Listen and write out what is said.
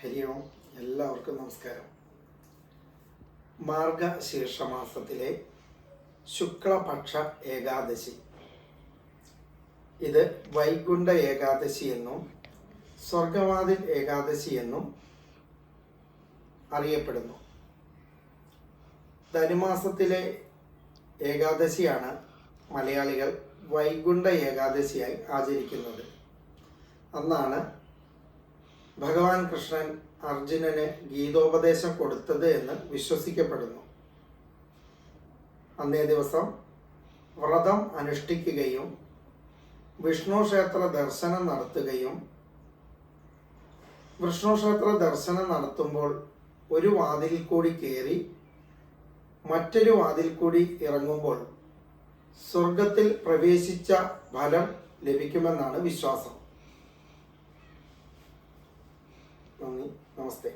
ഹരി ഓം. എല്ലാവർക്കും നമസ്കാരം. മാർഗശീർഷമാസത്തിലെ ശുക്ലപക്ഷ ഏകാദശി, ഇത് വൈകുണ്ഠ ഏകാദശി എന്നും സ്വർഗവാതിൽ ഏകാദശി എന്നും അറിയപ്പെടുന്നു. ധനുമാസത്തിലെ ഏകാദശിയാണ് മലയാളികൾ വൈകുണ്ഠ ഏകാദശിയായി ആചരിക്കുന്നത്. അന്നാണ് ഭഗവാൻ കൃഷ്ണൻ അർജുനന് ഗീതോപദേശം കൊടുത്തത് എന്ന് വിശ്വസിക്കപ്പെടുന്നു. അന്നേ ദിവസം വ്രതം അനുഷ്ഠിക്കുകയും വിഷ്ണു ക്ഷേത്ര ദർശനം നടത്തുകയും, വിഷ്ണു ക്ഷേത്ര ദർശനം നടത്തുമ്പോൾ ഒരു വാതിൽ കൂടി കയറി മറ്റൊരു വാതിൽ കൂടി ഇറങ്ങുമ്പോൾ സ്വർഗത്തിൽ പ്രവേശിച്ച ഫലം ലഭിക്കുമെന്നാണ് വിശ്വാസം. നന്ദി, നമസ്തേ.